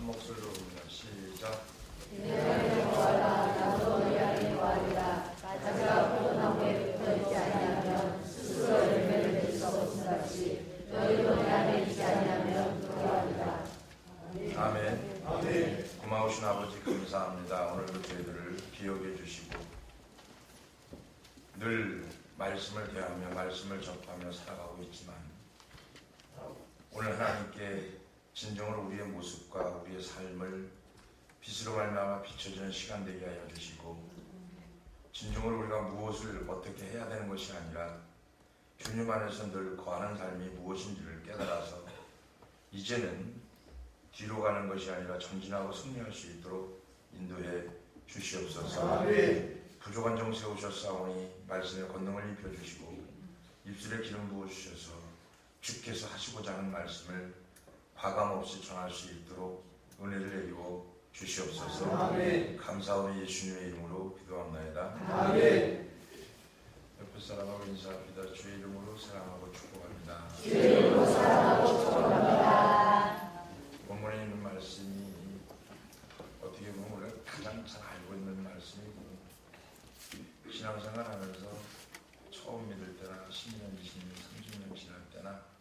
한 목소리로 부릅니다. 시작. 너희는 구하라. 나도 너희에게 구하리라. 가지가 포도나무에 붙어있지 아니하면 스스로 열매를 맺을 수 없음 같이 너희도 내 안에 있지 아니하면 구하리라. 아멘. 아멘. 고마우신 아버지 감사합니다. 오늘도 저희들을 기억해 주시고 늘 말씀을 대하며 말씀을 접하며 살아가고 있지만 오늘 하나님께 진정으로 우리의 모습과 우리의 삶을 빛으로 말미암아 비춰주는 시간 되게 하여 주시고 진정으로 우리가 무엇을 어떻게 해야 되는 것이 아니라 주님 안에서 늘 거하는 삶이 무엇인지를 깨달아서 이제는 뒤로 가는 것이 아니라 전진하고 승리할 수 있도록 인도해 주시옵소서. 부족한 정 세우셨사오니 말씀에 권능을 입혀주시고 입술에 기름 부어주셔서 주께서 하시고자 하는 말씀을 과감없이 전할 수 있도록 은혜를 내리고 주시옵소서. 아멘. 감사하며 예수님의 이름으로 기도합나이다. 아멘. 옆에 사람하고 인사합니다. 주의 이름으로 사랑하고 축복합니다. 주의 이름으로 사랑하고 축복합니다. 본문에 있는 말씀이 어떻게 보면 우리가 가장 잘 알고 있는 말씀이고 신앙생활 하면서 처음 믿을 때나 10년, 20년, 30년 지날 때나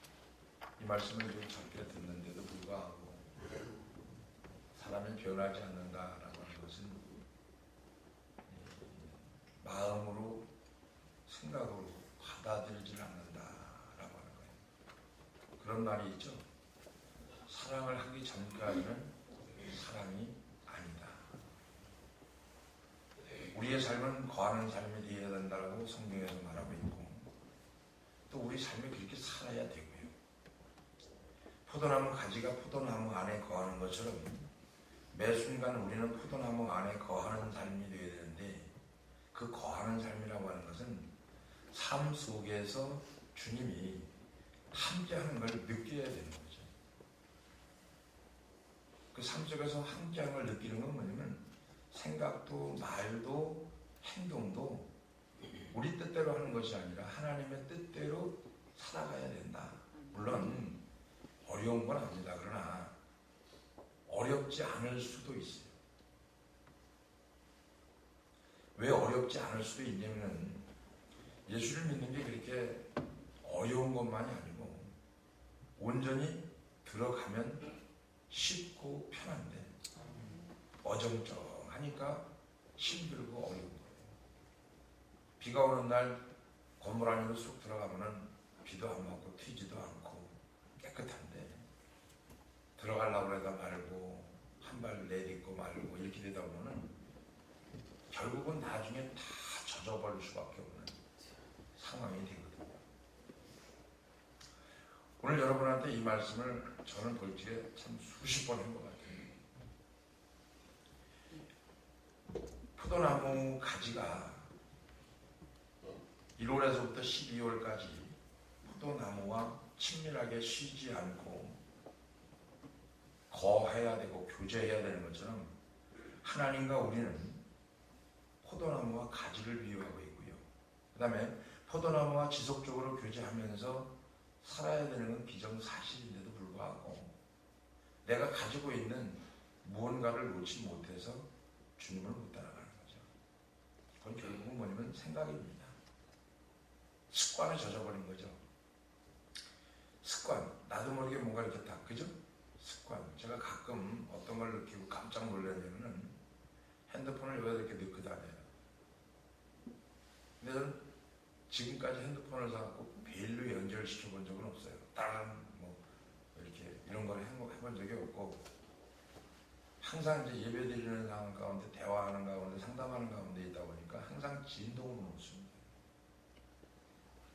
이 말씀을 좀 적게 듣는데도 불구하고 사람이 변하지 않는다라고 하는 것은 마음으로 생각으로 받아들이지 않는다라고 하는 거예요. 그런 말이 있죠. 사랑을 하기 전까지는 사랑이 아니다. 우리의 삶은 거하는 삶이 되어야 된다고 성경에서 말하고 있고 또 우리 삶이 그렇게 살아야 되고요. 포도나무 가지가 포도나무 안에 거하는 것처럼 매 순간 우리는 포도나무 안에 거하는 삶이 되어야 되는데 그 거하는 삶이라고 하는 것은 삶 속에서 주님이 함께하는 걸 느껴야 되는 거죠. 그 삶 속에서 함께하는 걸 느끼는 건 뭐냐면 생각도 말도 행동도 우리 뜻대로 하는 것이 아니라 하나님의 뜻대로 살아가야 된다. 물론 어려운 건 아닙니다. 그러나 어렵지 않을 수도 있어요. 왜 어렵지 않을 수도 있냐면 예수를 믿는 게 그렇게 어려운 것만이 아니고 온전히 들어가면 쉽고 편한데 어정쩡하니까 힘들고 어려운 거예요. 비가 오는 날 건물 안으로 쑥 들어가면은 비도 안 맞고 튀지도 않고 깨끗한데 들어가려고 해다 말고 한 발 내딛고 말고 이렇게 되다 보면은 결국은 나중에 다 젖어버릴 수밖에 없는 상황이 되거든요. 오늘 여러분한테 이 말씀을 저는 볼지에 참 수십 번 한 것 같아요. 포도나무 가지가 1월에서부터 12월까지 포도나무와 친밀하게 쉬지 않고 거해야 되고 교제해야 되는 것처럼 하나님과 우리는 포도나무와 가지를 비유하고 있고요. 그 다음에 포도나무와 지속적으로 교제하면서 살아야 되는 건 기정사실인데도 불구하고 내가 가지고 있는 무언가를 놓지 못해서 주님을 못 따라가는 거죠. 그건 결국은 뭐냐면 생각입니다. 습관에 젖어버린 거죠. 습관, 나도 모르게 뭔가 이렇게 딱, 그죠? 습관. 제가 가끔 어떤 걸 느끼고 깜짝 놀라냐면은 핸드폰을 왜 이렇게 넣고 다녀요? 근데 저는 지금까지 핸드폰을 사갖고 벨로 연결시켜 본 적은 없어요. 다른 뭐 이렇게 이런 걸 해본 적이 없고 항상 이제 예배 드리는 상황 가운데 대화하는 가운데 상담하는 가운데 있다 보니까 항상 진동으로 놓습니다.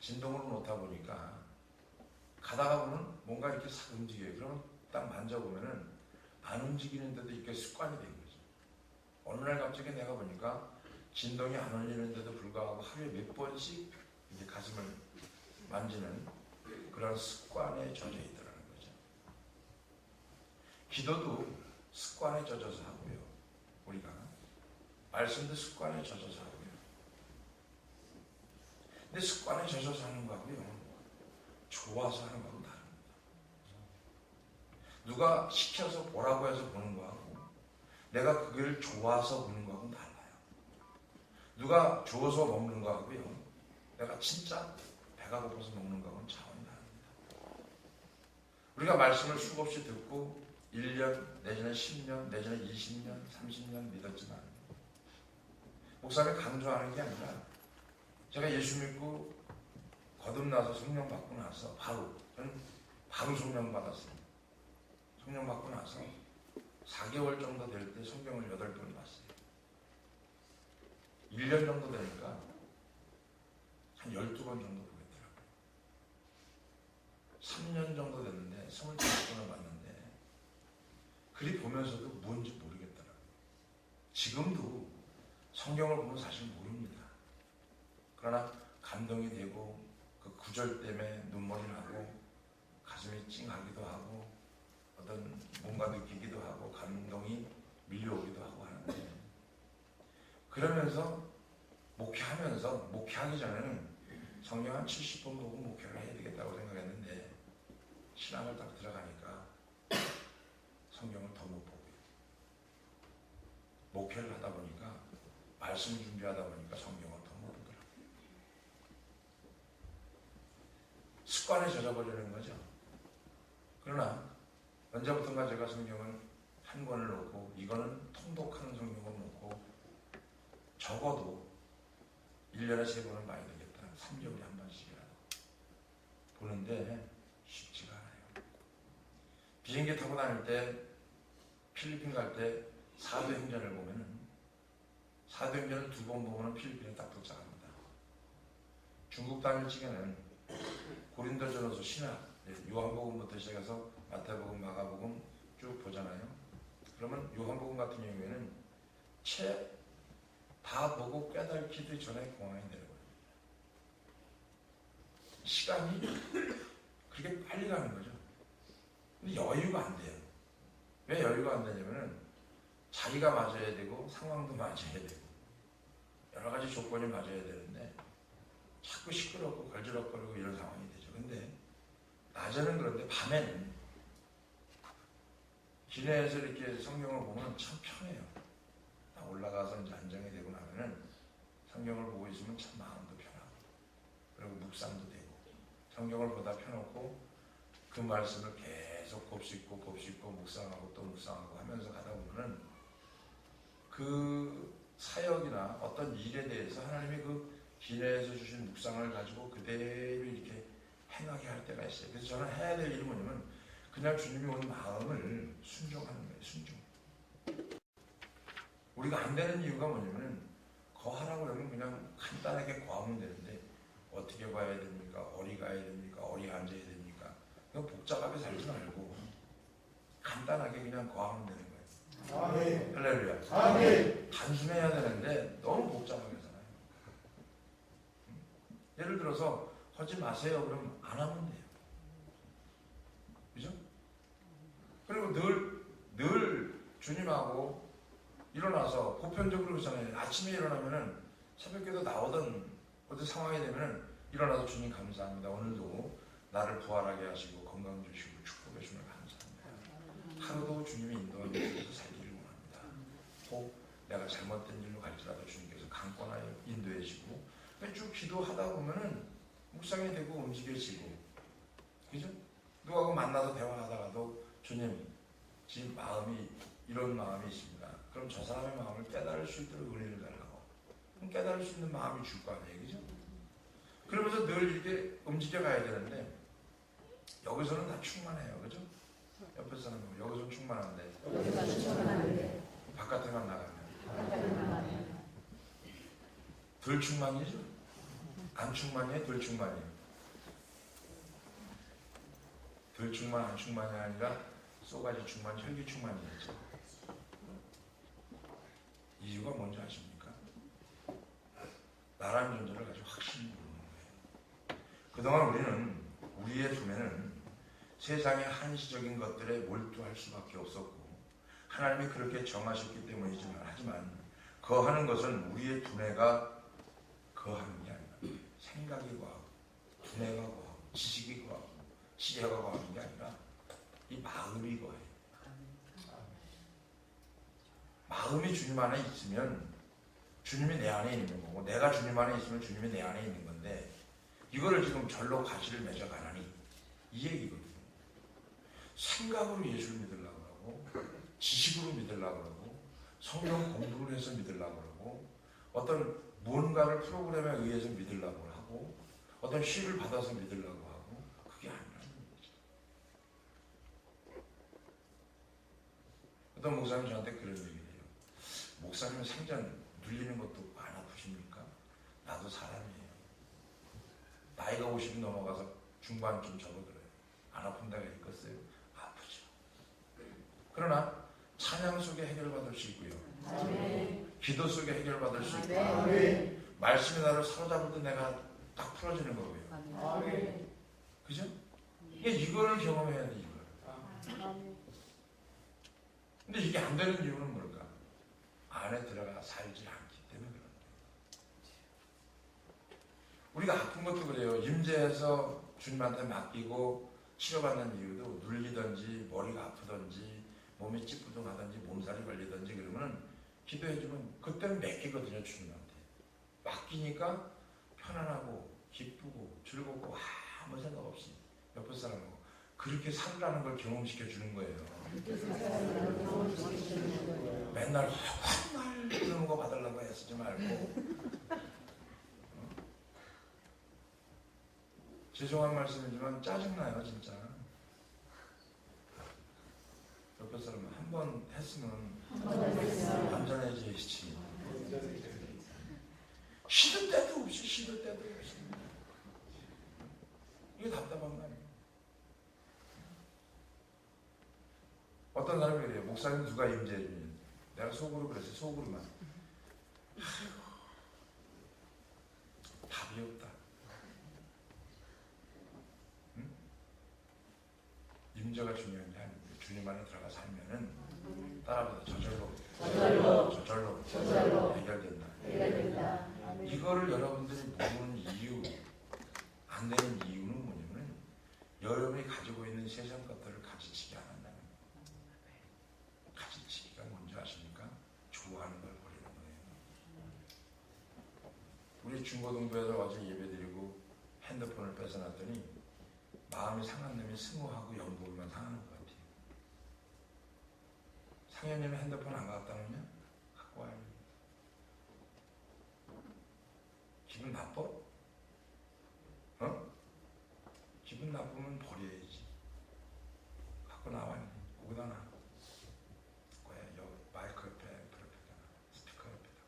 진동으로 놓다 보니까 가다가 보면 뭔가 이렇게 싹 움직여요. 그러면 딱 만져보면은 안 움직이는데도 이렇게 습관이 된 거죠. 어느 날 갑자기 내가 보니까 진동이 안 울리는데도 불구하고 하루에 몇 번씩 이제 가슴을 만지는 그런 습관에 젖어 있더라는 거죠. 기도도 습관에 젖어서 하고요. 우리가 말씀도 습관에 젖어서 하고요. 근데 습관에 젖어서 하는 거하고요. 좋아서 하는 거하고 다릅니다. 누가 시켜서 보라고 해서 보는 거하고 내가 그걸 좋아서 보는 거하고는 달라요. 누가 줘서 먹는 거하고요, 내가 진짜 배가 고파서 먹는 거하고는 차원이 다릅니다. 우리가 말씀을 수없이 듣고 1년, 내지는 10년, 내지는 20년, 30년 믿었지만 목사님이 강조하는 게 아니라 제가 예수 믿고 거듭나서 성령 받고 나서 저는 바로 성령 받았어요. 성령 받고 나서 4개월 정도 될 때 성경을 8번 봤어요. 1년 정도 되니까 한 12번 정도 보겠더라고요. 3년 정도 됐는데 25번을 봤는데 그리 보면서도 뭔지 모르겠더라고요. 지금도 성경을 보면 사실 모릅니다. 그러나 감동이 되고 그 구절 때문에 눈물이 나고 가슴이 찡하기도 하고 어떤 뭔가 느끼기도 하고 감동이 밀려오기도 하고 하는데, 그러면서 목회하기 전에는 성경 한 70번 보고 목회를 해야 되겠다고 생각했는데 신앙을 딱 들어가니까 성경을 더 못 보고요. 목회를 하다 보니까 말씀 준비하다 보니까 성경을 더 못 보더라고요. 습관에 젖어버리는 거죠. 그러나 언제부턴가 제가 성경을 한 권을 놓고 이거는 통독하는 성경을 놓고 적어도 1년에 3번은 봐야 되겠다. 3개월에 한 번씩이라도 보는데 쉽지가 않아요. 비행기 타고 다닐 때 필리핀 갈 때 사도행전을 보면은 사도행전을 2번 보면은 필리핀에 딱 도착합니다. 중국 다닐 적에는 고린도전서 신학, 요한복음부터 시작해서 마태복음, 마가복음 쭉 보잖아요. 그러면 요한복음 같은 경우에는 채 다 보고 깨닫기도 전에 공항에 내려버립니다. 시간이 그렇게 빨리 가는 거죠. 근데 여유가 안 돼요. 왜 여유가 안 되냐면은 자리가 맞아야 되고 상황도 맞아야 되고 여러 가지 조건이 맞아야 되는데 자꾸 시끄럽고 걸지럭거리고 이런 상황이 되죠. 근데 낮에는 그런데 밤에는 기내에서 이렇게 성경을 보면 참 편해요. 올라가서 이제 안정이 되고 나면은 성경을 보고 있으면 참 마음도 편하고 그리고 묵상도 되고 성경을 보다 펴놓고 그 말씀을 계속 곱씹고 묵상하고 또 묵상하고 하면서 가다 보면은 그 사역이나 어떤 일에 대해서 하나님이 그 기내에서 주신 묵상을 가지고 그대로 이렇게 행하게 할 때가 있어요. 그래서 저는 해야 될 일이 뭐냐면 그냥 주님이 온 마음을 순종하는 거예요. 순종. 우리가 안 되는 이유가 뭐냐면 거하라고 그러면 그냥 간단하게 거하면 되는데 어떻게 봐야 됩니까? 어디 가야 됩니까? 어디 앉아야 됩니까? 그냥 복잡하게 살지 말고 간단하게 그냥 거하면 되는 거예요. 아멘. 할렐루야. 아멘. 단순해야 되는데 너무 복잡하게 살아요. 예를 들어서 하지 마세요. 그러면 안 하면 돼요. 그죠? 그리고 늘 주님하고 일어나서 보편적으로 그러잖아요. 아침에 일어나면은 새벽에도 나오던 어떤 상황이 되면은 일어나서 주님 감사합니다. 오늘도 나를 부활하게 하시고 건강 주시고 축복해 주시면 감사합니다. 하루도 주님이 인도하는 곳에서 살기를 원합니다. 혹 내가 잘못된 일로 갈지라도 주님께서 강권하여 인도해 주시고 쭉 기도하다 보면은 묵상이 되고 움직여지고, 그죠? 누구하고 만나서 대화하다가도 주님 지금 마음이 이런 마음이 있습니다. 그럼 저 사람의 마음을 깨달을 수 있도록 은혜를 달라고. 그럼 깨달을 수 있는 마음이 줄 거 아니에요, 그죠? 그러면서 늘 이렇게 움직여 가야 되는데 여기서는 다 충만해요, 그죠? 옆에 사람 여기서는 충만한데 바깥에만 나가면 덜 충만이죠? 안 충만이에요? 덜 충만이에요? 덜 충만, 안 충만이 아니라 쏘가지 충만, 혈기 충만이겠죠. 이유가 뭔지 아십니까? 나라는 존재를 가지고 확신이 모르는 거예요. 그동안 우리는 우리의 두뇌는 세상의 한시적인 것들에 몰두할 수밖에 없었고 하나님이 그렇게 정하셨기 때문이지만 하지만 거하는 것은 우리의 두뇌가 거하는 게 아니라 생각이 거하고 두뇌가 거하고 지식이 거하고 지혜가 거하는 게 아니라 이 마음이 거예요. 마음이 주님 안에 있으면 주님이 내 안에 있는 거고, 내가 주님 안에 있으면 주님이 내 안에 있는 건데, 이거를 지금 절로 가시를 맺어가라니 이 얘기거든요. 생각으로 예수를 믿으려고 하고, 지식으로 믿으려고 하고, 성경 공부를 해서 믿으려고 하고, 어떤 무언가를 프로그램에 의해서 믿으려고 하고, 어떤 시를 받아서 믿으려고 하고, 그게 아니라는 거죠. 어떤 목사님 저한테 그런 얘기를 해요. 목사님 생전 눌리는 것도 안 아프십니까? 나도 사람이에요. 나이가 50이 넘어가서 중반쯤 접어들어요. 안 아픈 데가 있겠어요? 아프죠. 그러나 찬양 속에 해결받을 수 있고요. 아멘. 기도 속에 해결받을 수 있고, 아멘. 말씀이 나를 사로잡을 때 내가 딱 풀어지는 거고요. 아멘. 그죠? 이거를 경험해야 돼, 이걸. 아멘. 근데 이게 안 되는 이유는 뭘까? 안에 들어가 살지 않기 때문에 그런 거예요. 우리가 아픈 것도 그래요. 임재해서 주님한테 맡기고 치료받는 이유도 눌리든지 머리가 아프든지 몸이 찌뿌둥하든지 몸살이 걸리든지 그러면 기도해주면 그때는 맡기거든요. 주님한테. 맡기니까 편안하고 기쁘고 즐겁고 아무 생각 없이 옆에 사람하고 그렇게 살라는 걸 경험시켜 주는 거예요. 맨날 맨날 그런 거 받으려고 애쓰지 말고. 죄송한 말씀이지만 짜증나요 진짜. 옆에 사람은 한 번 했으면 완전해지지. 시도 때도 없이 시도 때도 없이. 이게 답답한 거 아니에요? 어떤 사람이 그래요. 목사님 누가 임재해주니? 내가 속으로 그랬어요. 속으로만. 아이고, 답이 없다. 응? 임재가 중요한 게 아니고 주님 안에 들어가 살면은 따라서 저절로 해결된다. 이거를 여러분들이 모르는 이유, 안 되는 이유는 뭐냐면 여러분이 가지고 있는 세상 것들을 가지치기 안 한다는 거예요. 가지치기가 뭔지 아십니까? 좋아하는 걸 버리는 거예요. 우리 중고등부에서 와서 예배드리고 핸드폰을 뺏어놨더니 마음이 상한 놈이 스모하고 연복이만 상하는 것 같아요. 상현님은 핸드폰 안 갖다느냐? 갖고 와요. 기분 나빠? 어? 기분 나쁘면 버려야지. 갖고 나와요. 거기다 놔. 왜? 여기 마이크 옆에, 옆에다가, 스피커 옆에다가.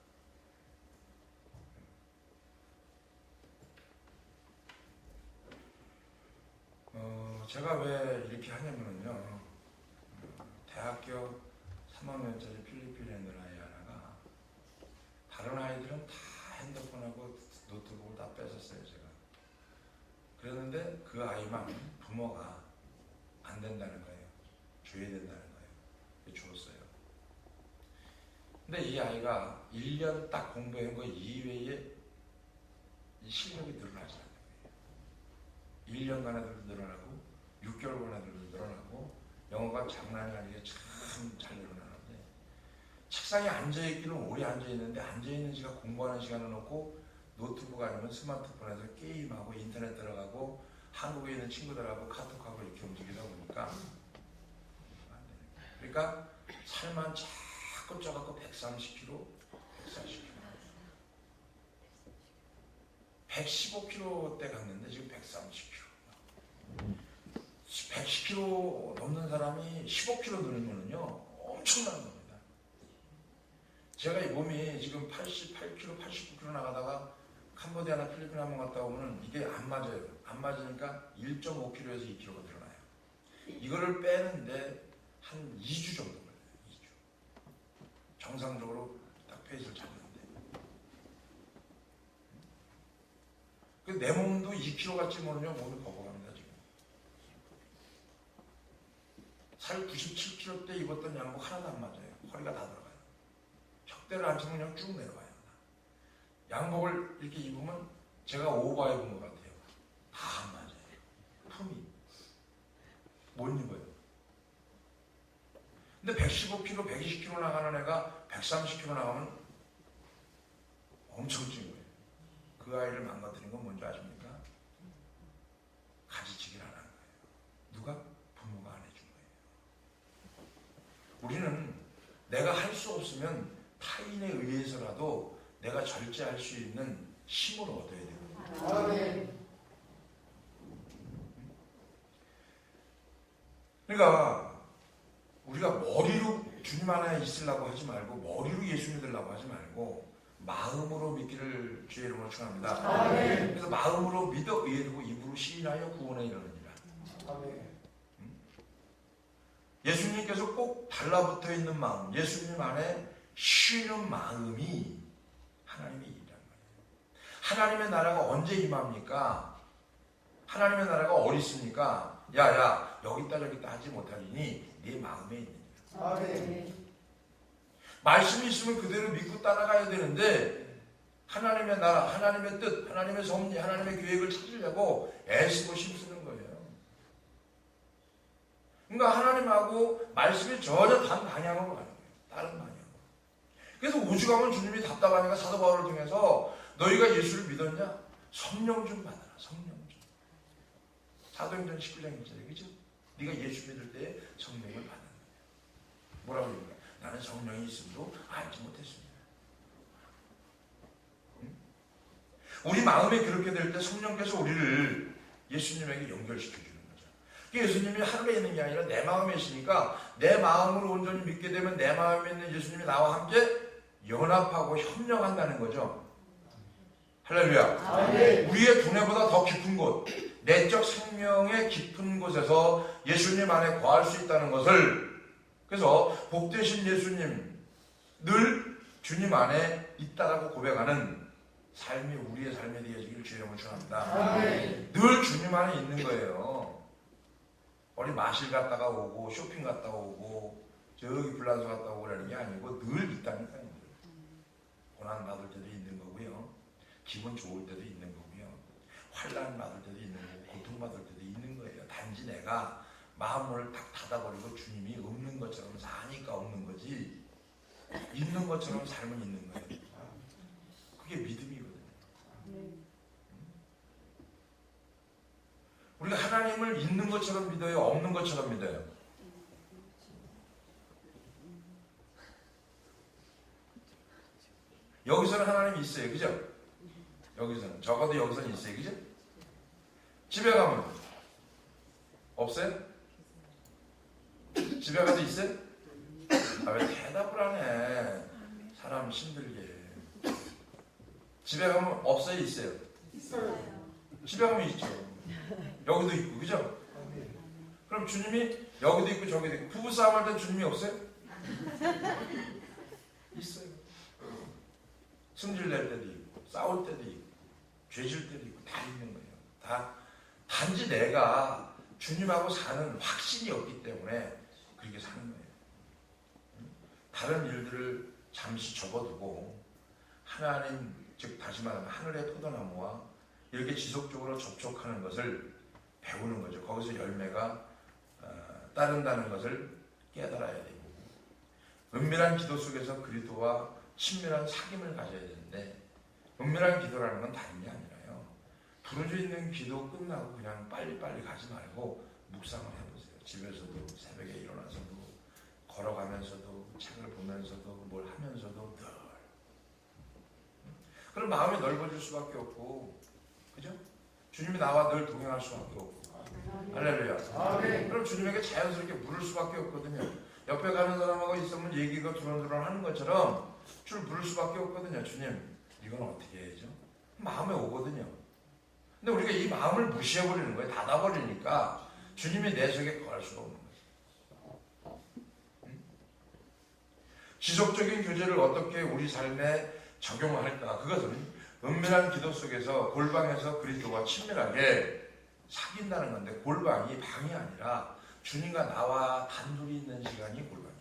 제가 왜 이렇게 하냐면요. 대학교 3학년짜리 필리핀에 있는 아이 하나가 다른 아이들은 다 핸드폰하고 노트북을 다 뺏었어요, 제가. 그랬는데 그 아이만 부모가 안 된다는 거예요. 줘야 된다는 거예요. 줬어요. 근데 이 아이가 1년 딱 공부한 거 이외에 이 실력이 늘어나지 않는 거예요. 1년간에도 늘어나고 6개월간에도 늘어나고 영어가 장난이 아니게 참 잘 늘어나는데 책상에 앉아있기는 오래 앉아있는데 앉아있는 시간 공부하는 시간을 놓고 노트북 아니면 스마트폰에서 게임하고 인터넷 들어가고 한국에 있는 친구들하고 카톡하고 이렇게 움직이다 보니까 안 되는 거예요. 그러니까 살만 자꾸 쪄갖고 130kg, 140kg 115kg 때 갔는데 지금 130kg 110kg 넘는 사람이 15kg 늘으면요 엄청난 겁니다. 제가 이 몸이 지금 88kg, 89kg 나가다가 캄보디아나 필리핀 한번 갔다 오면 이게 안 맞아요. 안 맞으니까 1.5kg에서 2kg가 늘어나요. 이거를 빼는데 한 2주 정도 걸려요. 2주. 정상적으로 딱 페이스를 잡는데. 내 몸도 2kg가 찌면요 몸이 거부갑니다 지금. 살 97kg 때 입었던 양복 하나도 안 맞아요. 허리가 다 들어가요. 척대를 안 치면 그냥 쭉 내려가요. 양복을 이렇게 입으면 제가 오버 입은 것 같아요. 다 안 맞아요. 품이 못 입어요. 근데 115kg, 120kg 나가는 애가 130kg 나가면 엄청 찐 거예요. 그 아이를 망가뜨린 건 뭔지 아십니까? 가지치기를 안 한 거예요. 누가? 부모가 안 해준 거예요. 우리는 내가 할 수 없으면 타인에 의해서라도 내가 절제할 수 있는 힘을 얻어야 돼요. 그러니까 우리가 머리로 주님 안에 있으려고 하지 말고 머리로 예수 믿으려고 하지 말고 마음으로 믿기를 주의 이름으로 축원합니다. 그래서 마음으로 믿어 의뢰하고 입으로 시인하여 구원에 이르느니라. 예수님께서 꼭 달라붙어 있는 마음, 예수님 안에 쉬는 마음이 하나님의 일이란 말이에요. 하나님의 나라가 언제 임합니까? 하나님의 나라가 어디 있습니까? 야야 여기 있다 저기 있다 하지 못하리니 네 마음에 있느니라. 말씀이 있으면 그대로 믿고 따라가야 되는데 하나님의 나라, 하나님의 뜻, 하나님의 섭리, 하나님의 계획을 찾으려고 애쓰고 힘쓰는 거예요. 그러니까 하나님하고 말씀이 전혀 다른 방향으로 가는 거예요. 다른 방향으로. 그래서 오죽하면 주님이 답답하니까 사도 바울을 통해서 너희가 예수를 믿었냐? 성령 좀 받아라. 성령 좀. 사도행전 19장 1절에 그죠? 네가 예수 믿을 때 성령을 받는 거예요. 뭐라고 그러니까 나는 성령이 있음도 알지 못했습니다. 우리 마음이 그렇게 될 때 성령께서 우리를 예수님에게 연결시켜주는 거죠. 예수님이 하늘에 있는 게 아니라 내 마음에 있으니까 내 마음으로 온전히 믿게 되면 내 마음에 있는 예수님이 나와 함께 연합하고 협력한다는 거죠. 할렐루야. 우리의 두뇌보다 더 깊은 곳, 내적 생명의 깊은 곳에서 예수님 안에 거할 수 있다는 것을, 그래서 복되신 예수님, 늘 주님 안에 있다라고 고백하는 삶이 우리의 삶에 되어지기를 주의 이름으로 축원합니다. 늘 주님 안에 있는 거예요. 어디 마실 갔다가 오고 쇼핑 갔다 오고 저기 불란서 갔다 오고 그러는 게 아니고 늘 있다니까요. 고난 받을 때도 있는 거고요. 기분 좋을 때도 있는 거고요. 환난 받을 때도 있는 거고 고통 받을 때도 있는 거예요. 단지 내가 마음을 딱 닫아버리고 주님이 없는 것처럼 사니까 없는 거지 있는 것처럼 살면 있는 거예요. 그게 믿음이거든요. 우리가 하나님을 있는 것처럼 믿어요? 없는 것처럼 믿어요? 여기서는 하나님이 있어요. 그죠? 여기서는. 적어도 여기서는 있어요. 그죠? 집에 가면 없어요? 집에 가도 있어요? 아, 왜 대답을 안 해? 사람 힘들게. 집에 가면 없어요? 있어요? 있어요. 집에 가면 있죠. 여기도 있고, 그죠? 그럼 주님이 여기도 있고 저기도 있고 부부싸움 할 때 주님이 없어요? 있어요. 승질 낼 때도 있고 싸울 때도 있고 죄질 때도 있고 다 있는 거예요. 다 단지 내가 주님하고 사는 확신이 없기 때문에 그렇게 사는 거예요. 다른 일들을 잠시 접어두고 하나님, 즉 다시 말하면 하늘의 포도나무와 이렇게 지속적으로 접촉하는 것을 배우는 거죠. 거기서 열매가 따른다는 것을 깨달아야 되고, 은밀한 기도 속에서 그리스도와 친밀한 사귐을 가져야 되는데, 은밀한 기도라는 건 다른 게 아니라요, 부르짖어 있는 기도 끝나고 그냥 빨리빨리 가지 말고 묵상을 해보세요. 집에서도 새벽에 일어나서도 걸어가면서도 책을 보면서도 뭘 하면서도 늘 그럼 마음이 넓어질 수밖에 없고, 그죠? 주님이 나와 늘 동행할 수밖에 없고. 할렐루야. 그럼 주님에게 자연스럽게 물을 수밖에 없거든요. 옆에 가는 사람하고 있으면 얘기가 두런두런 하는 것처럼 줄 물을 수밖에 없거든요. 주님, 이건 어떻게 해야죠? 마음에 오거든요. 근데 우리가 이 마음을 무시해버리는 거예요. 닫아버리니까 주님이 내 속에 거할 수가 없는 거예요. 지속적인 교제를 어떻게 우리 삶에 적용할까? 그것은 은밀한 기도 속에서 골방에서 그리스도와 친밀하게 사귄다는 건데, 골방이 방이 아니라 주님과 나와 단둘이 있는 시간이 골방입니다.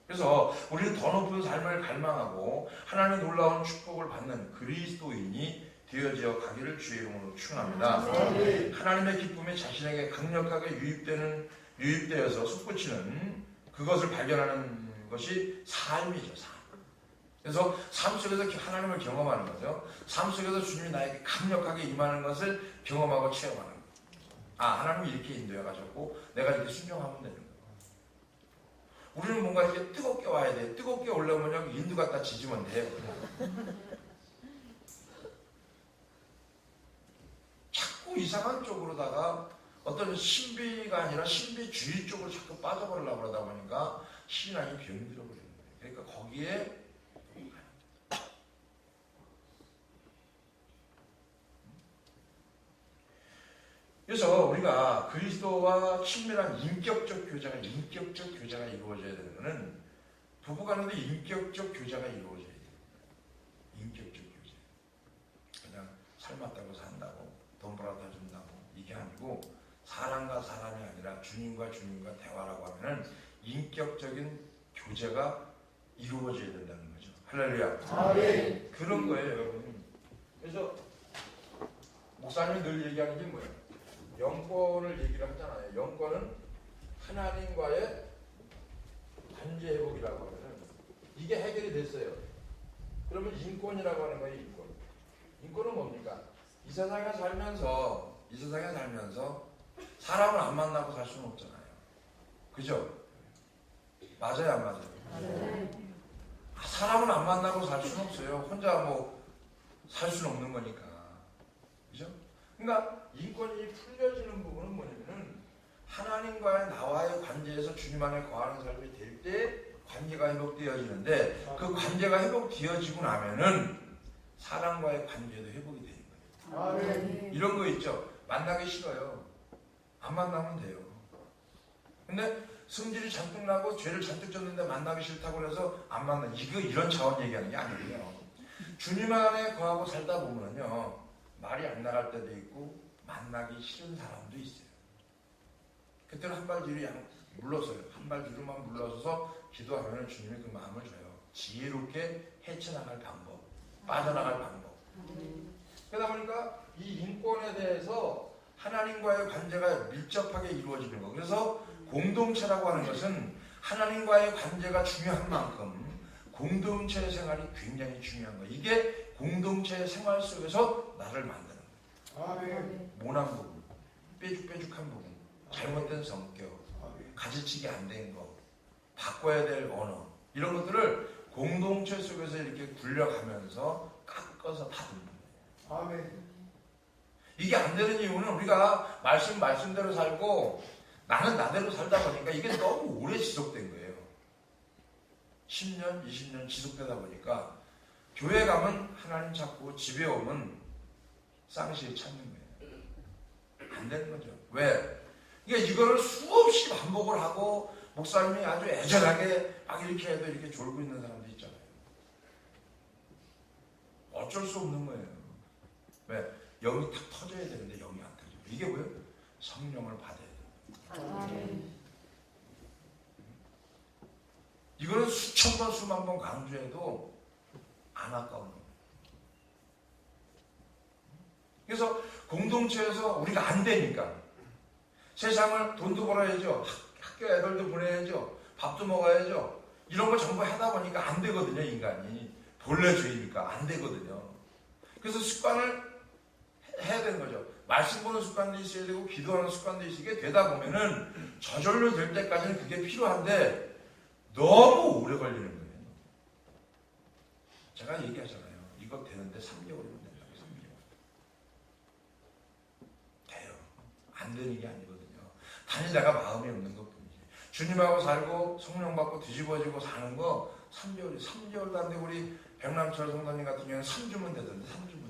그래서 우리는 더 높은 삶을 갈망하고 하나님의 놀라운 축복을 받는 그리스도인이 되어져 가기를 주의 이름으로 축원합니다. 하나님의 기쁨이 자신에게 강력하게 유입되는 유입되어서 솟구치는 그것을 발견하는 것이 삶이죠. 삶. 그래서 삶 속에서 하나님을 경험하는 거죠. 삶 속에서 주님이 나에게 강력하게 임하는 것을 경험하고 체험하는 거예요. 아, 하나님이 이렇게 인도해 가셨고 내가 이렇게 순종하면 되는 거예요. 우리는 뭔가 이렇게 뜨겁게 와야 돼. 뜨겁게 올라오면 인두 갖다 지지면 돼요. 자꾸 이상한 쪽으로다가 어떤 신비가 아니라 신비주의 쪽으로 자꾸 빠져버리려고 그러다 보니까 신앙이 병들어 버리는 거예요. 그러니까 거기에 그래서 우리가 그리스도와 친밀한 인격적 교제가 이루어져야 되는 것은 부부간에도 인격적 교제가 이루어져야 돼요. 인격적 교제. 그냥 삶았다고 산다고 돈 벌어다 준다고 이게 아니고 사람과 사람이 아니라 주님과 대화라고 하면은 인격적인 교제가 이루어져야 된다는 거죠. 할렐루야. 아멘. 그런 거예요, 여러분. 그래서 목사님이 늘 얘기하는 게 뭐예요? 영권을 얘기를 하잖아요. 영권은 하나님과의 관계 회복이라고 하면은 이게 해결이 됐어요. 그러면 인권이라고 하는 거예요. 인권. 인권은 뭡니까? 이 세상에 살면서 사람을 안 만나고 살 수는 없잖아요. 그죠? 맞아요, 안 맞아요? 사람을 안 만나고 살 수는 없어요. 혼자 뭐 살 수는 없는 거니까. 그죠? 그러니까 인권이 풀려지는 부분은 뭐냐면은 하나님과의 나와의 관계에서 주님 안에 거하는 삶이 될 때 관계가 회복되어지는데 그 관계가 회복되어지고 나면은 사람과의 관계도 회복이 되는 거예요. 아멘. 이런 거 있죠. 만나기 싫어요. 안 만나면 돼요. 근데 성질이 잔뜩 나고 죄를 잔뜩 졌는데 만나기 싫다고 해서 안 만나. 이런 차원 얘기하는 게 아니고요. 주님 안에 거하고 살다 보면요. 말이 안 나갈 때도 있고 만나기 싫은 사람도 있어요. 그때는 한 발 뒤로 물러서요. 한 발 뒤로만 물러서서 기도하면 주님이 그 마음을 줘요. 지혜롭게 헤쳐나갈 방법, 빠져나갈 방법. 그러다 보니까 이 인권에 대해서 하나님과의 관계가 밀접하게 이루어지는 거. 그래서 공동체라고 하는 것은 하나님과의 관계가 중요한 만큼 공동체 생활이 굉장히 중요한 거예요. 이게 공동체 생활 속에서 나를 만드는 거예요. 아멘. 모난 부분, 뾰족한 부분, 잘못된 성격, 가지치기 안 된 거, 바꿔야 될 언어 이런 것들을 공동체 속에서 이렇게 굴려가면서 깎아서 다듬는 거예요. 아멘. 이게 안 되는 이유는 우리가 말씀대로 살고 나는 나대로 살다 보니까 이게 너무 오래 지속된 거예요. 10년, 20년 지속되다 보니까 교회 가면 하나님 찾고 집에 오면 쌍시일 찾는 거예요. 안 되는 거죠. 왜? 이거를 수없이 반복을 하고 목사님이 아주 애절하게 막 이렇게 해도 이렇게 졸고 있는 사람도 있잖아요. 어쩔 수 없는 거예요. 왜? 영이 탁 터져야 되는데 영이 안 터져요. 이게 뭐예요? 성령을 받아야 돼요. 아멘. 이거는 수천 번 수만 번 강조해도 안 아까운 거예요. 그래서 공동체에서 우리가 안 되니까 세상을 돈도 벌어야죠. 학교 애들도 보내야죠. 밥도 먹어야죠. 이런 걸 전부 하다 보니까 안 되거든요. 인간이 본래주의니까 안 되거든요. 그래서 습관을 해야 되는 거죠. 말씀 보는 습관도 있어야 되고 기도하는 습관도 있게 되다 보면은 저절로 될 때까지는 그게 필요한데 너무 오래 걸리는 거예요. 제가 얘기하잖아요. 이거 되는데 3개월이면 된다고. 3개월. 돼요. 안 되는 게 아니거든요. 단지 내가 마음이 없는 것뿐이지. 주님하고 살고 성령 받고 뒤집어지고 사는 거 3개월이 3개월도 안 되고 우리 백남철 성도님 같은 경우는 3주면 되던데 3주면.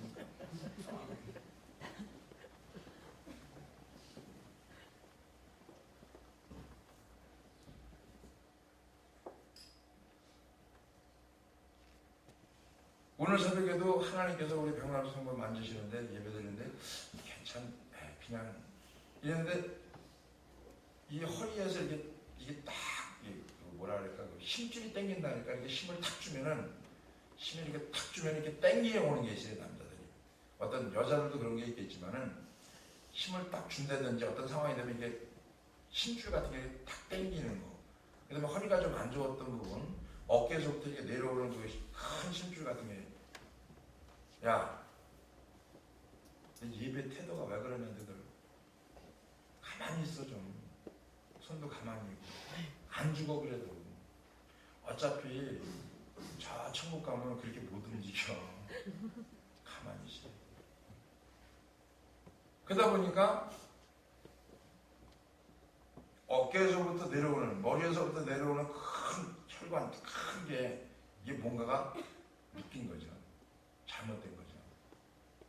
오늘 새벽에도 하나님께서 우리 백남철 성도 만지시는데 예배드리는데 그냥 이랬는데 이 허리에서 이게 딱 뭐라 그럴까 힘줄이 당긴다니까 이렇게 힘을 탁 주면은 힘을 이렇게 탁 주면 이렇게 당겨 오는 게 있어요. 남자들이 어떤 여자들도 그런 게 있겠지만은 힘을 딱 준다든지 어떤 상황이 되면 이게 심줄 같은 게 탁 당기는 거. 그다음에 허리가 좀 안 좋았던 부분, 어깨에서부터 이렇게 내려오는 그 큰 심줄 같은 게, 야, 예배 태도가 왜 그러냐, 너들. 가만히 있어 좀. 손도 가만히 있고. 안 죽어 그래도. 어차피 저 천국 가면 그렇게 못 움직여. 가만히 있어. 그러다 보니까 어깨에서부터 내려오는, 머리에서부터 내려오는 큰 혈관, 큰 게 이게 뭔가가 묶인 거죠. 잘못된 거죠.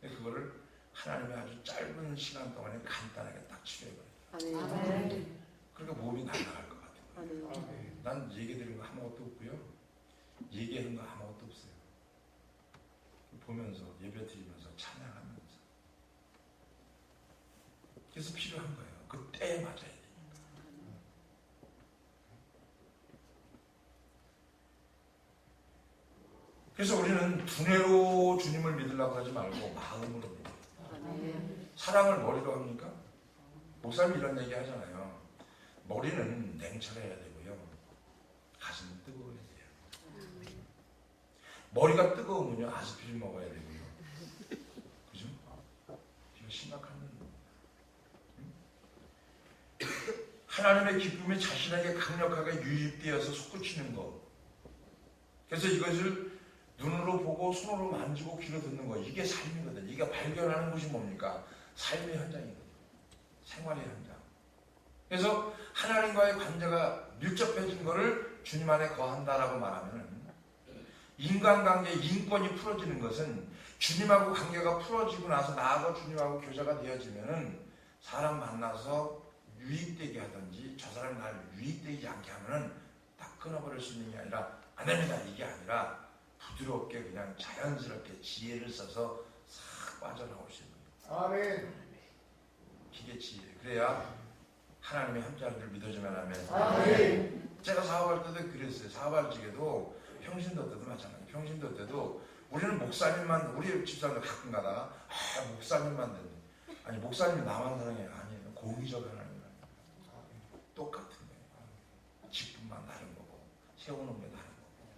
그거를 하나님이 아주 짧은 시간 동안에 간단하게 딱 치료해버려요. 아멘. 그러니까 몸이 날아갈 것 같아요. 난 얘기드린 거 아무것도 없고요. 얘기하는 거 아무것도 없어요. 보면서 예배 드리면서 찬양하면서. 그래서 필요한 거예요. 그 때에 맞아야 되니까. 그래서 우리는 두뇌로 주님을 믿으려고 하지 말고 마음으로 믿어요. 사랑을 머리로 합니까? 목사님이 이런 얘기 하잖아요. 머리는 냉철해야 되고요. 가슴은 뜨거워야 돼요. 머리가 뜨거우면요 아스피린 먹어야 되고요. 그죠? 이거 심각한 하나님의 기쁨이 자신에게 강력하게 유입되어서 솟구치는 것. 그래서 이것을 눈으로 보고 손으로 만지고 귀로 듣는 거. 이게 삶이거든. 이게 발견하는 것이 뭡니까? 삶의 현장이거든. 생활의 현장. 그래서 하나님과의 관계가 밀접해진 것을 주님 안에 거한다라고 말하면 인간관계, 인권이 풀어지는 것은 주님하고 관계가 풀어지고 나서 나하고 주님하고 교제가 되어지면은 사람 만나서 유익되게 하든지 저 사람이 나를 유익되지 않게 하면은 다 끊어버릴 수 있는 게 아니라 안 됩니다. 이게 아니라 부드럽게 그냥 자연스럽게 지혜를 써서 싹 빠져나올 수 있는 거예요. 아멘. 기계 지혜. 그래야 하나님의 함께하는 줄 믿어주면 하면. 아멘. 제가 사업할 때도 그랬어요. 사업할 적에도 평신도 때도 마찬가지. 평신도 때도 우리는 목사님만, 우리 집사람도 가끔 가다가 목사님만 됐네. 아니 목사님이 나만 사랑해요. 아니에요. 공의적 하나님. 똑같은 거예요. 직분만 다른 거고 세우는 게 다른 거고.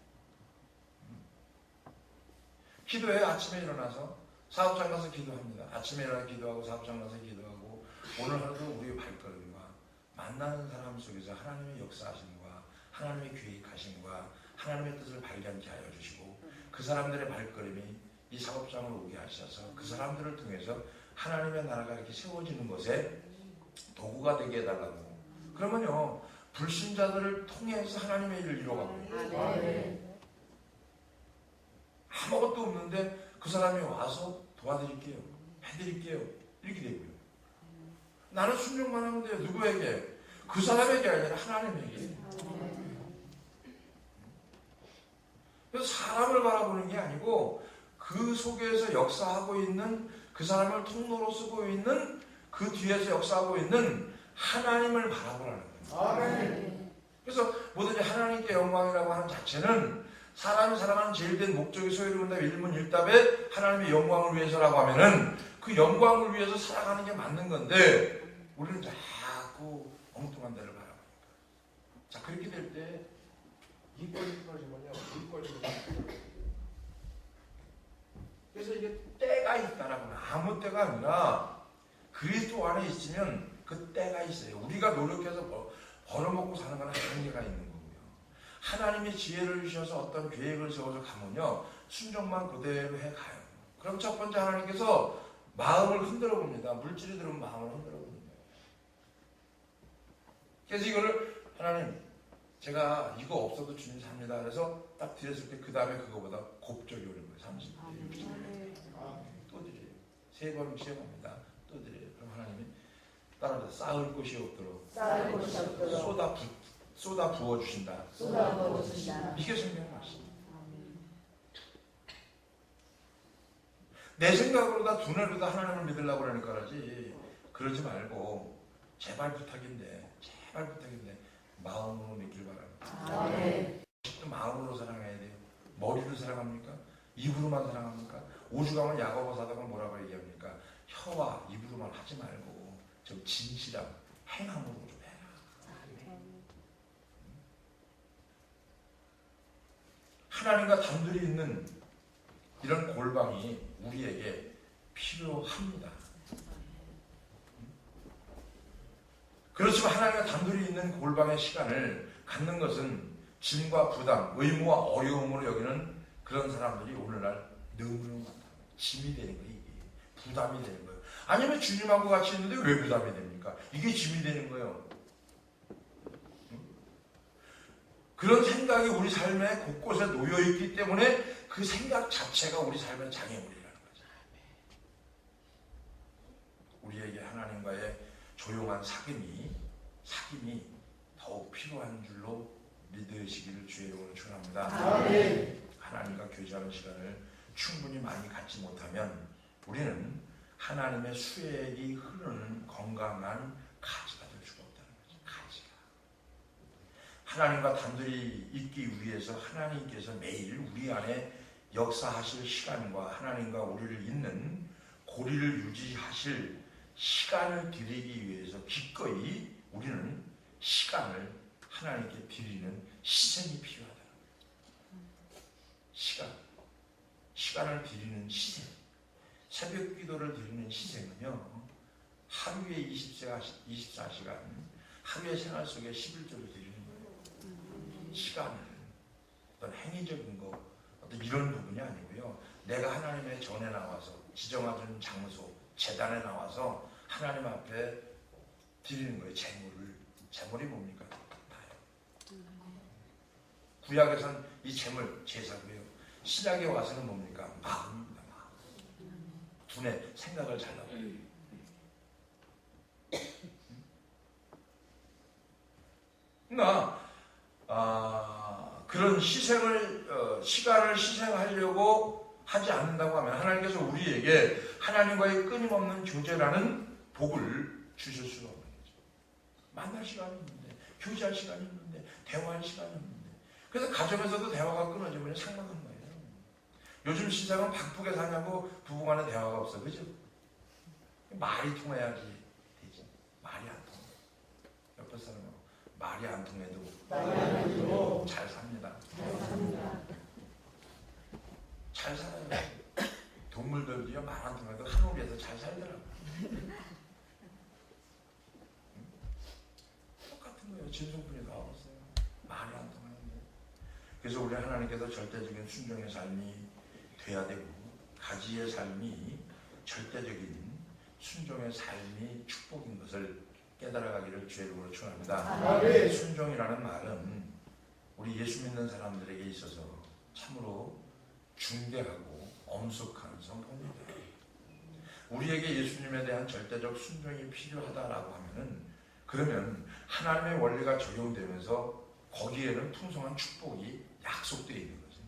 기도해요. 아침에 일어나서 사업장 가서 기도합니다. 아침에 일어나 기도하고 사업장 가서 기도하고 오늘 하루도 우리의 발걸음과 만나는 사람 속에서 하나님의 역사하심과 하나님의 계획하심과 하나님의 뜻을 발견케 하여 주시고 그 사람들의 발걸음이 이 사업장을 오게 하셔서 그 사람들을 통해서 하나님의 나라가 이렇게 세워지는 것에 도구가 되게 해달라고. 그러면요 불신자들을 통해서 하나님의 일을 이뤄가고 아무것도 없는데 그 사람이 와서 도와드릴게요, 해드릴게요 이렇게 되고요. 나는 순종만 하면 돼요. 누구에게? 그 사람에게 아니라 하나님에게. 그래서 사람을 바라보는 게 아니고 그 속에서 역사하고 있는 그 사람을 통로로 쓰고 있는 그 뒤에서 역사하고 있는 하나님을 바라보라는 거예요. 아멘. 그래서 뭐든지 하나님께 영광이라고 하는 자체는 사람이 살아가는 제일 된 목적이 소위를 본다면 일문일답에 하나님의 영광을 위해서라고 하면은 그 영광을 위해서 살아가는 게 맞는 건데 우리는 자꾸 엉뚱한 데를 바라보니까. 자 그렇게 될 때 이꼴이 풀어지면요 이꼴이 그래서 이게 때가 있다라고는 아무 때가 아니라 그리스도 안에 있으면 그 때가 있어요. 우리가 노력해서 벌어먹고 사는 건 한계가 있는 거고요. 하나님의 지혜를 주셔서 어떤 계획을 세워서 가면요 순종만 그대로 해가요. 그럼 첫 번째 하나님께서 마음을 흔들어 봅니다. 물질이 들으면 마음을 흔들어 봅니다. 그래서 이거를 하나님 제가 이거 없어도 주님 삽니다. 그래서 딱 드렸을 때 그 다음에 그거보다 곱적이 오는 거예요. 30대, 60대. 또 드려요. 3번 시험합니다. 또 드려요. 그럼 하나님이 따라서 쌓을 곳이 없도록 쏟아 부어주신다. 이게 성경의 말씀입니다. 내 생각으로다 두뇌로다 하나님을 믿으려고 하는 거라지 그러지 말고 제발 부탁인데 마음으로 믿길 바랍니다. 마음으로 사랑해야 돼요. 머리로 사랑합니까? 입으로만 사랑합니까? 오죽하면 야고보 사도가 뭐라고 얘기합니까? 혀와 입으로만 하지 말고 좀 진실함, 행함으로 좀 해라. 하나님과 단둘이 있는 이런 골방이 우리에게 필요합니다. 그렇지만 하나님과 단둘이 있는 골방의 시간을 갖는 것은 짐과 부담, 의무와 어려움으로 여기는 그런 사람들이 오늘날 너무너무 많다. 짐이 되는 거예요. 이게 부담이 되는 거예요. 아니면 주님하고 같이 있는데 왜 부담이 됩니까? 이게 짐이 되는 거예요. 그런 생각이 우리 삶에 곳곳에 놓여있기 때문에 그 생각 자체가 우리 삶의 장애물이라는 거죠. 우리에게 하나님과의 조용한 사귐이 더욱 필요한 줄로 믿으시기를 주의 이름으로 축원합니다. 하나님과 교제하는 시간을 충분히 많이 갖지 못하면 우리는 하나님의 수액이 흐르는 건강한 가지가 될 수가 없다는 거죠. 가지가. 하나님과 단둘이 있기 위해서 하나님께서 매일 우리 안에 역사하실 시간과 하나님과 우리를 잇는 고리를 유지하실 시간을 드리기 위해서 기꺼이 우리는 시간을 하나님께 드리는 희생이 필요하다. 시간을 드리는 희생. 새벽 기도를 드리는 희생은요, 하루에 24시간, 하루의 생활 속에 11조를 드리는 거예요. 시간을, 어떤 행위적인 거, 어떤 이런 부분이 아니고요. 내가 하나님의 전에 나와서, 지정하는 장소, 제단에 나와서 하나님 앞에 드리는 거예요. 재물이 뭡니까? 다요. 구약에선 이 재물, 제사고요. 신약에 와서는 뭡니까? 마음입니다. 마음. 두뇌, 생각을 잘라버려요. 그러니까 그런 시간을 희생하려고 하지 않는다고 하면 하나님께서 우리에게 하나님과의 끊임없는 교제라는 복을 주실 수가 없는 거죠. 만날 시간이 있는데, 교제할 시간이 있는데, 대화할 시간이 있는데, 그래서 가정에서도 대화가 끊어지면 상막한 거예요. 요즘 시장은 바쁘게 사냐고 부부간에 대화가 없어, 그죠? 말이 통해야지 되지. 말이 안 통해. 옆에 사람하고 말이 안 통해도 잘 삽니다. 잘 살아요. 동물들도요, 말 안 통해도 하늘에서 잘 살더라고요. 똑같은 거예요. 진성분이 나왔어요. 말이 안 통하는데. 그래서 우리 하나님께서 절대적인 순종의 삶이 돼야 되고, 가지의 삶이 절대적인 순종의 삶이 축복인 것을 깨달아가기를 주의 이름으로 축원합니다. 순종이라는 말은 우리 예수 믿는 사람들에게 있어서 참으로 중대하고 엄숙한 선포입니다. 우리에게 예수님에 대한 절대적 순종이 필요하다라고 하면은, 그러면 하나님의 원리가 적용되면서 거기에는 풍성한 축복이 약속되어 있는 거죠.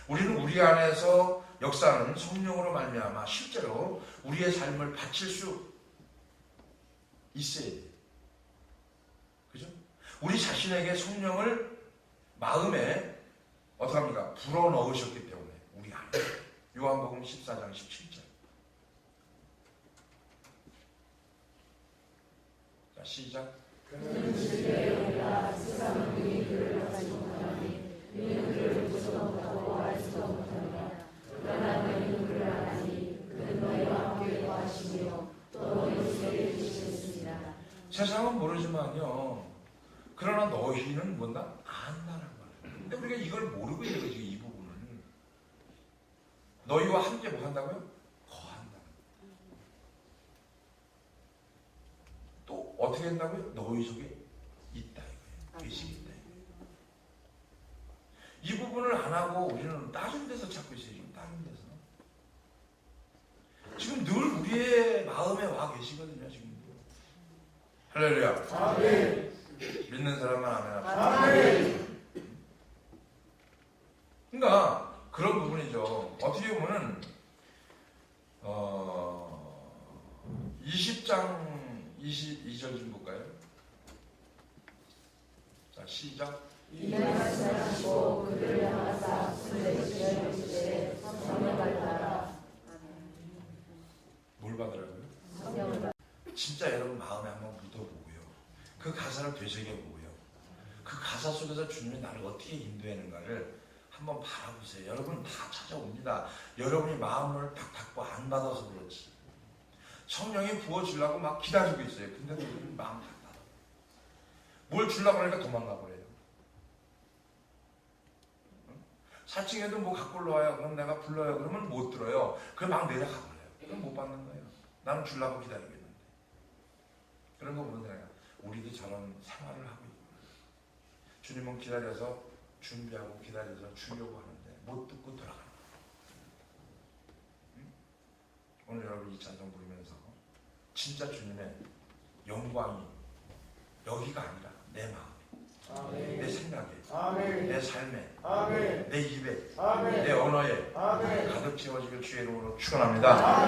우리는 우리 안에서 역사하는 성령으로 말미암아 실제로 우리의 삶을 바칠 수 있어야 돼요. 그죠? 우리 자신에게 성령을 마음에 어떻게 합니까? 불어넣으셨기 때문에 우리 안에. 요한복음 14장 17절. 자, 시작. 그는 주의 영이라 세상은 그의 그를 알지 못하니 그는 그를 보지도 못하고 알지도 못하니라. 그러나 너희는 그를 아나니 그는 너희와 함께 거하시며 또 너희 속에 계시겠습니다. 세상은 모르지만요, 그러나 너희는 뭔가 안다는 거예요. 근데 우리가 이걸 모르고 있는 거지. 이 부분을 너희와 함께 뭐 한다고요? 거한다. 또 어떻게 한다고요? 너희 속에 있다 이거예요. 계시겠다 이거예요. 이 부분을 안 하고 우리는 다른 데서 찾고 있어요. 지금 다른 데서. 지금 늘 우리의 마음에 와 계시거든요. 지금. 할렐루야. 아멘. 믿는 사람만 아멘 합시다. 아멘. 그러니까 그런 부분이죠. 어떻게 보면은 20장 22절 좀 볼까요? 자, 시작. 이 말씀하시고 그를 향하사 손에 쥐어주시되 성령을 받아라. 뭘 받으라고요? 성령을 받아라. 진짜 여러분 마음에 한번 묻어보고요. 그 가사를 되새겨보고요. 그 그 가사 속에서 주님이 나를 어떻게 인도하는가를 한번 바라보세요. 여러분 다 찾아옵니다. 여러분이 마음을 딱 닫고 안 받아서 그렇지. 성령이 부어주려고 막 기다리고 있어요. 근데 우리는 마음 딱 닫아. 뭘 주려고 하니까 도망가 버려요. 사칭해도 뭐 갖고 올라와요. 그럼 내가 불러요. 그러면 못 들어요. 그럼 막 내려가 버려요. 그럼 못 받는 거예요. 나는 주려고 기다리고 있는데. 그런 거 보면 내가 우리도 저런 생활을 하고 있고 주님은 기다려서 준비하고 기다려서 주려고 하는데 못 듣고 돌아가는 거예요. 오늘 여러분 이 찬송 부르면서 진짜 주님의 영광이 여기가 아니라 내 마음에, 내 생각에, 내 삶에, 내 입에, 내 언어에 가득 채워지길 주의 이름으로 축원합니다.